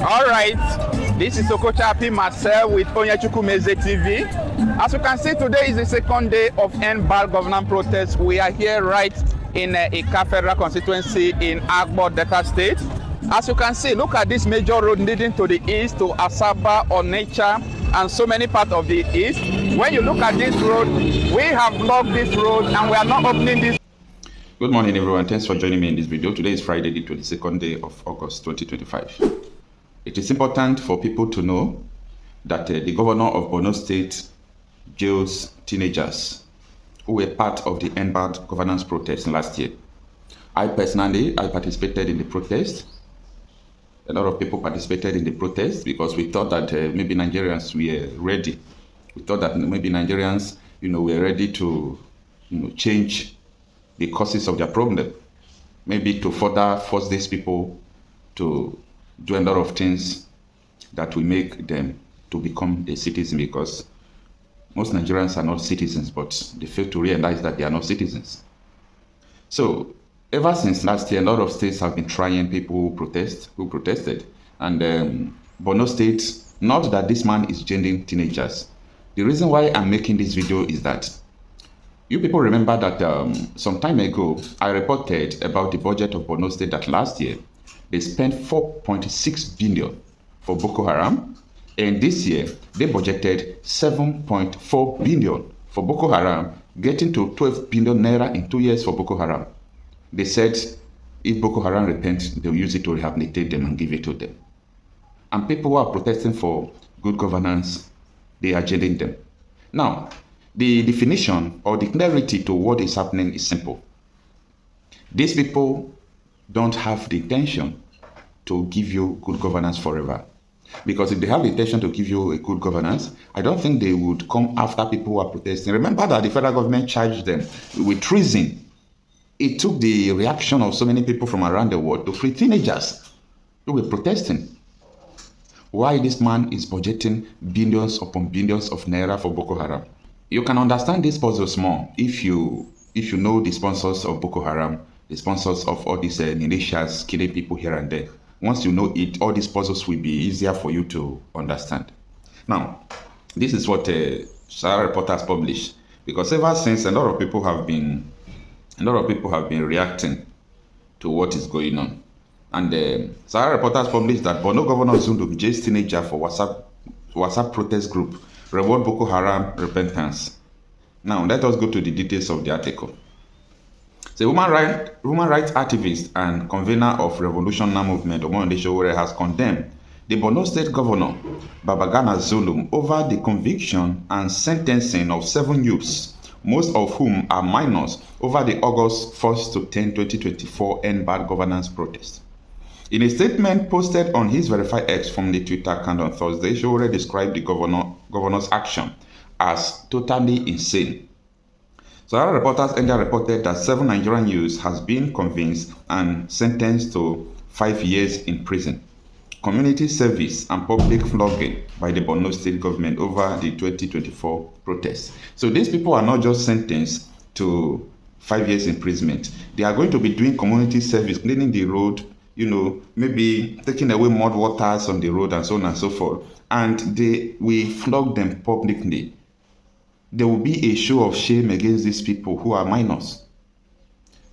All right, this is Okochapi Marcel with Onyechukwumeze TV. As you can see, today is the second day of End Bad Governance protest. We are here right in Ekpa Federal Constituency in Igbo Delta State. As you can see, look at this major road leading to the east to Asaba, Onitsha, and so many parts of the east. When you look at this road, we have blocked this road and we are not opening this. Good morning, everyone. Thanks for joining me in this video. Today is Friday, the 22nd day of August 2025. It is important for people to know that the governor of Borno State jails teenagers who were part of the End Bad Governance protest last year. I personally participated in the protest. A lot of people participated in the protest because we thought that maybe Nigerians were ready. We thought that maybe Nigerians, were ready to, change the causes of their problem. Maybe to further force these people to do a lot of things that will make them to become a citizen, because most Nigerians are not citizens, but they fail to realize that they are not citizens. So ever since last year, a lot of states have been trying people who protested. And Borno State, not that this man is jailing teenagers. The reason why I'm making this video is that you people remember that some time ago, I reported about the budget of Borno State that last year, they spent 4.6 billion for Bokóharam. And this year, they budgeted 7.4 billion for Bokóharam, getting to 12 billion naira in 2 years for Bokóharam. They said if Bokóharam repents, they'll use it to rehabilitate them and give it to them. And people who are protesting for good governance, they are jailing them. Now, the definition or the clarity to what is happening is simple. These people don't have the intention to give you good governance forever. Because if they have the intention to give you a good governance, I don't think they would come after people who are protesting. Remember that the federal government charged them with treason. It took the reaction of so many people from around the world to free teenagers who were protesting. Why this man is budgeting billions upon billions of naira for Bokóharam? You can understand these puzzles more if you know the sponsors of Bokóharam, the sponsors of all these militias killing people here and there. Once you know it, all these puzzles will be easier for you to understand. Now, this is what Sowore reporters published, because ever since a lot of people have been reacting to what is going on. And Sowore reporters published that Borno Governor Zundu jails teenager for WhatsApp protest group, reward Bokóharam repentance. Now, let us go to the details of the article. The human rights activist and convener of revolutionary movement, Sowore, has condemned the Borno State Governor, Babagana Zulum, over the conviction and sentencing of 7 youths, most of whom are minors, over the August 1st to 10, 2024 End Bad Governance protest. In a statement posted on his verified X from the Twitter account on Thursday, Sowore described the governor's action as totally insane. So our reporters earlier reported that 7 Nigerian youths has been convicted and sentenced to 5 years in prison, community service and public flogging by the Borno State government over the 2024 protests. So these people are not just sentenced to 5 years imprisonment. They are going to be doing community service, cleaning the road, maybe taking away mud waters on the road and so on and so forth. And they will flog them publicly. There will be a show of shame against these people who are minors.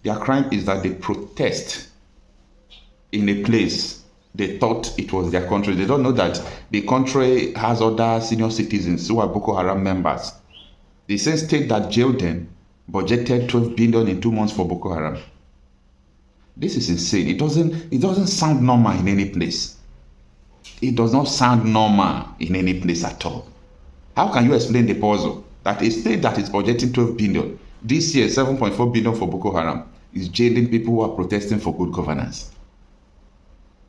Their crime is that they protest in a place they thought it was their country. They don't know that the country has other senior citizens who are Bokóharam members. The same state that jailed them budgeted 12 billion in 2 months for Bokóharam. This is insane. It doesn't sound normal in any place. It does not sound normal in any place at all. How can you explain the puzzle that a state that is budgeting 12 billion, this year 7.4 billion for Bokóharam, is jailing people who are protesting for good governance?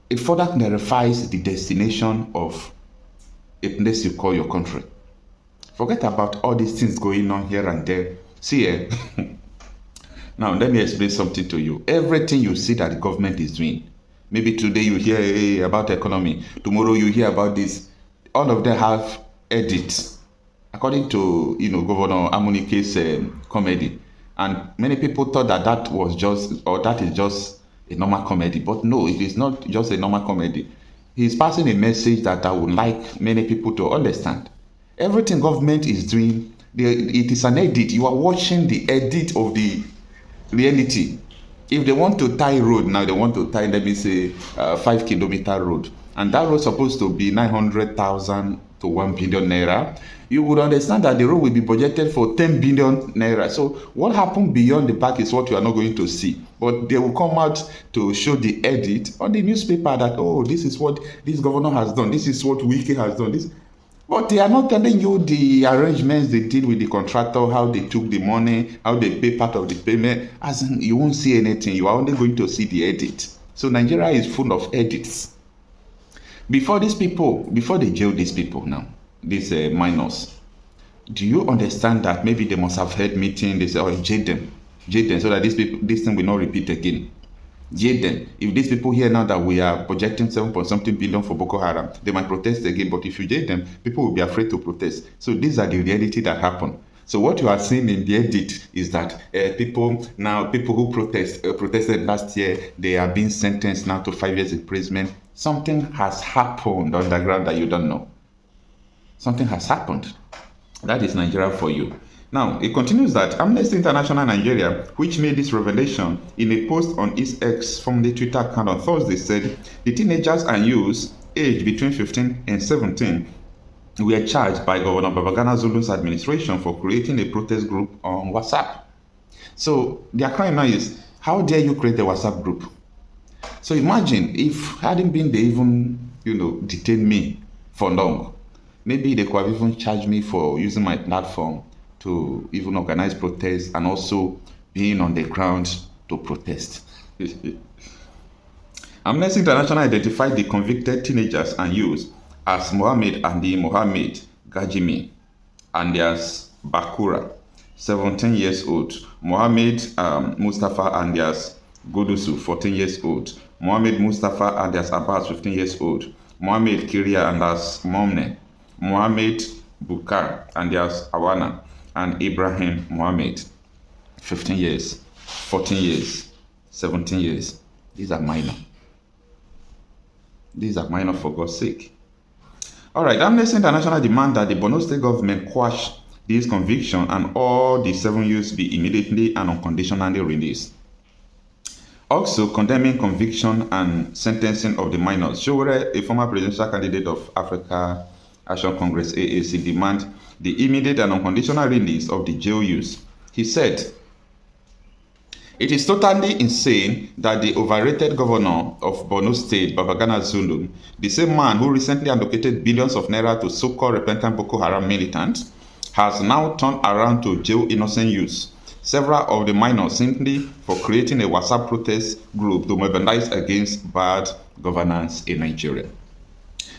It further clarifies the destination of a place you call your country. Forget about all these things going on here and there. See here. Now, let me explain something to you. Everything you see that the government is doing, maybe today you hear about economy, tomorrow you hear about this, all of them have edits. According to, Governor Amunike's comedy. And many people thought that is just a normal comedy. But no, it is not just a normal comedy. He's passing a message that I would like many people to understand. Everything government is doing, it is an edit. You are watching the edit of the reality. If they want to tie road now, they want to tie, let me say, 5-kilometer road. And that road is supposed to be 900,000 to 1 billion naira. You would understand that the road will be budgeted for 10 billion naira. So what happened beyond the back is what you are not going to see. But they will come out to show the edit on the newspaper that, oh, this is what this governor has done. This is what Wike has done. But they are not telling you the arrangements they did with the contractor, how they took the money, how they pay part of the payment. As in, you won't see anything. You are only going to see the edit. So Nigeria is full of edits. Before they jail these people now, these minors, do you understand that maybe they must have had meeting, they say, oh, jail them, so that this thing will not repeat again. Jail them. If these people hear now that we are projecting 7-point-something billion for Bokóharam, they might protest again. But if you jail them, people will be afraid to protest. So these are the reality that happen. So what you are seeing in the edit is that people who protested last year, they are being sentenced now to 5 years imprisonment. Something has happened on the ground that you don't know. Something has happened. That is Nigeria for you. Now, it continues that Amnesty International Nigeria, which made this revelation in a post on its X from the Twitter account on Thursday, said the teenagers and youths aged between 15 and 17 were charged by Governor Babagana Zulu's administration for creating a protest group on WhatsApp. So their crime now is, how dare you create a WhatsApp group? So imagine if hadn't been they even, detain me for long. Maybe they could have even charged me for using my platform to even organize protests and also being on the ground to protest. Amnesty International identified the convicted teenagers and youths as Mohammed Andi Mohammed Gajimi and as Bakura, 17 years old, Mohammed Mustafa Andias Godusu, 14 years old, Mohammed Mustafa Andias Abbas, 15 years old, Mohammed Kiria Andias Momne, Mohammed Bukar Andias Awana, and Ibrahim Mohammed, 15 years, 14 years, 17 years. These are minor. These are minor, for God's sake. All right, Amnesty International demand that the Borno State government quash this conviction and all the 7 youths be immediately and unconditionally released. Also condemning conviction and sentencing of the minors, Sowore, a former presidential candidate of Africa Action Congress AAC, demand the immediate and unconditional release of the jail youths. He said, "It is totally insane that the overrated governor of Borno State, Babagana Zulu, the same man who recently allocated billions of naira to so-called repentant Boko Haram militants, has now turned around to jail innocent youths, several of the minors, simply for creating a WhatsApp protest group to mobilize against bad governance in Nigeria."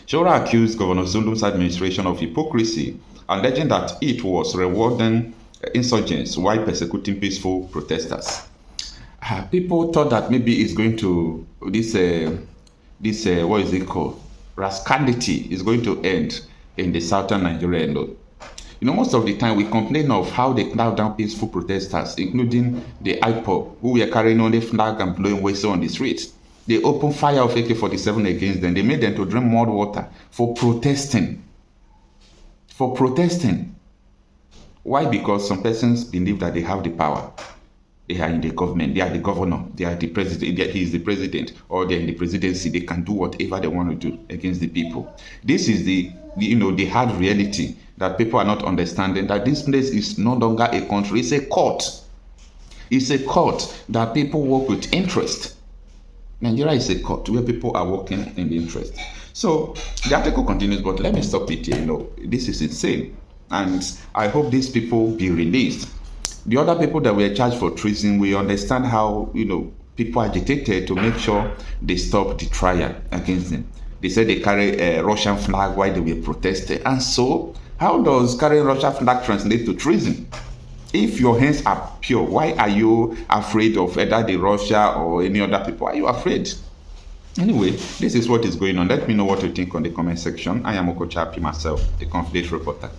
Sowore accused Governor Zulu's administration of hypocrisy, alleging that it was rewarding insurgents while persecuting peaceful protesters. People thought that maybe it's going to, what is it called? Rascality is going to end in the southern Nigeria alone. Most of the time we complain of how they cloud down peaceful protesters, including the ipob, who were carrying only flag and blowing whistle on the streets. They opened fire of AK-47 against them. They made them to drink mud water for protesting. For protesting. Why? Because some persons believe that they have the power. They are in the government. They are the governor. They are the president. He is the president. Or they are in the presidency. They can do whatever they want to do against the people. This is the hard reality that people are not understanding. That this place is no longer a country. It's a court. It's a court that people work with interest. Nigeria is a court where people are working in the interest. So the article continues, but let me stop it here. This is insane. And I hope these people be released. The other people that were charged for treason, we understand how, people agitated to make sure they stop the trial against them. They said they carry a Russian flag while they were protesting. And so, how does carrying Russian flag translate to treason? If your hands are pure, why are you afraid of either the Russia or any other people? Why are you afraid? Anyway, this is what is going on. Let me know what you think on the comment section. I am Okocha Api myself, the confidential reporter.